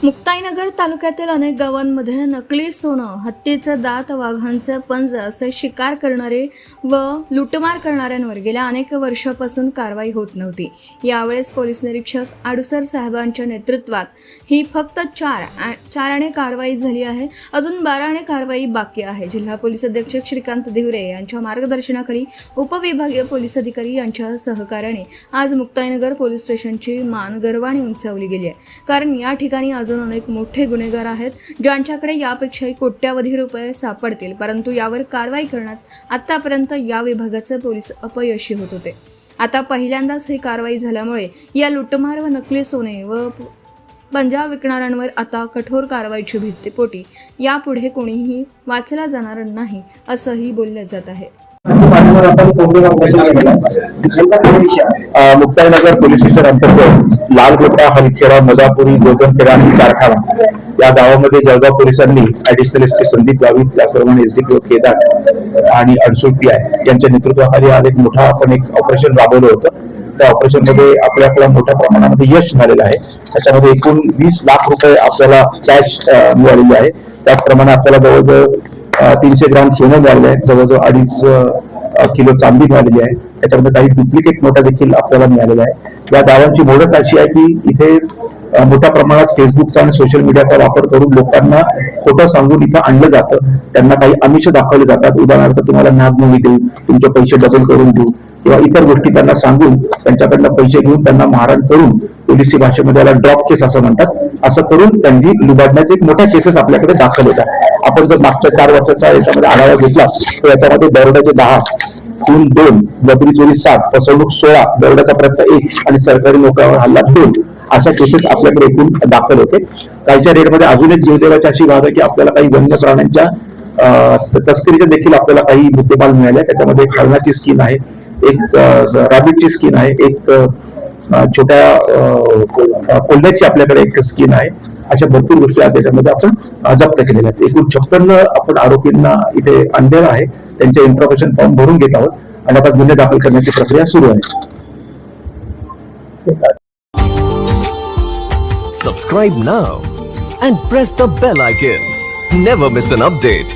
मुक्ताईनगर तालुक्यातील अनेक गावांमध्ये नकली सोनं, हत्तीचं दात, वाघांचे पंजे असे शिकार करणारे व लुटमार करणाऱ्यांवर गेल्या अनेक वर्षापासून कारवाई होत नव्हती। यावेळेस पोलीस निरीक्षक आडुसर साहेबांच्या नेतृत्वात ही फक्त चाराने कारवाई झाली आहे। अजून 12ने कारवाई बाकी आहे। जिल्हा पोलीस अधीक्षक श्रीकांत धिवरे यांच्या मार्गदर्शनाखाली उपविभागीय पोलीस अधिकारी यांच्या सहकार्याने आज मुक्ताईनगर पोलीस स्टेशनची मान गर्वाने उंचावली गेली आहे। कारण या ठिकाणी अजून अनेक मोठे गुन्हेगार आहेत ज्यांच्याकडे यापेक्षाही कोट्यावधी रुपये सापडतील, परंतु यावर कारवाई करण्यात आतापर्यंत या विभागाचे पोलीस अपयशी होत होते। आता पहिल्यांदाच ही कारवाई झाल्यामुळे या लुटमार व नकली सोने व पंजा विकणाऱ्यांवर आता कठोर कारवाईची भीतीपोटी यापुढे कोणीही वाचला जाणार नाही असंही बोलले जात आहे। मुक्ताईनगर पोलीस स्टेशन अंतर्गत लालगोटा, हलखेडा, मजापुरी, गोगनखेडा आणि कारखाना या गावामध्ये जळगाव पोलिसांनी ऍडिशनल एसपी संदीप गावित, त्याचप्रमाणे एसडीपीओ केदार आणि अडसूळ पीआय यांच्या नेतृत्वाखाली आज एक मोठा आपण एक ऑपरेशन राबवलं होतं। त्या ऑपरेशन मध्ये आपल्याला मोठ्या प्रमाणामध्ये यश मिळालेलं आहे। त्याच्यामध्ये एकूण 20 लाख रुपये आपल्याला कॅश मिळालेले आहे। त्याचप्रमाणे आपल्याला जवळजवळ 300 ग्राम सोनं मिळाले आहे, जवळजवळ 2.5 किलो चांदी मिळालेली आहे। त्याच्यामध्ये काही डुप्लिकेट नोटा देखील आपल्याला मिळालेल्या आहे। या गावांची मोडच अशी आहे की इथे मोठ्या प्रमाणात फेसबुकचा आणि सोशल मीडियाचा वापर करून लोकांना खोटं सांगून इथं आणलं जातं। त्यांना काही आमिष दाखवले जातात। उदाहरणार्थ तुम्हाला नागमोडी देऊ, तुमचे पैसे डबल करून देऊ किंवा इतर गोष्टी त्यांना सांगून त्यांच्याकडनं पैसे घेऊन त्यांना मारहाण करून पोलिसी भाषेमध्ये याला ड्रॉप केस असं म्हणतात, असं करून त्यांनी लुबाडण्याचे एक मोठ्या केसेस आपल्याकडे दाखल होतात। आपण जर मागच्या 4 वर्षाचा याच्यामध्ये आढावा घेतला तर याच्यामध्ये दरोड्याचे 10, खून 2, बबरी चोरी 7, फसवणूक 16, दरोड्याचा प्रयत्न 1 आणि सरकारी नोकऱ्यावर हल्ला 2 अशा केसेस आपल्याकडे एकूण दाखल होते। कालच्या रेटमध्ये अजून एक जीवदेवाची अशी बाब आहे की आपल्याला काही वन्य प्राण्यांच्या तस्करीचे देखील आपल्याला काही मुद्देमाल मिळाले। त्याच्यामध्ये एक हरणाची स्कीम आहे, एक रॅबिटची स्कीम आहे, एक छोट्या कोल्ह्याची आपल्याकडे एक स्कीम आहे। अशा भरपूर गोष्टी आज त्याच्यामध्ये आपण जप्त केलेल्या आहेत। एकूण 56 आपण आरोपींना इथे आणलेलं आहे। त्यांचे इन्फॉर्मेशन फॉर्म भरून घेत आहोत आणि आता गुन्हे दाखल करण्याची प्रक्रिया सुरू आहे। Subscribe now and press the bell icon. Never miss an update.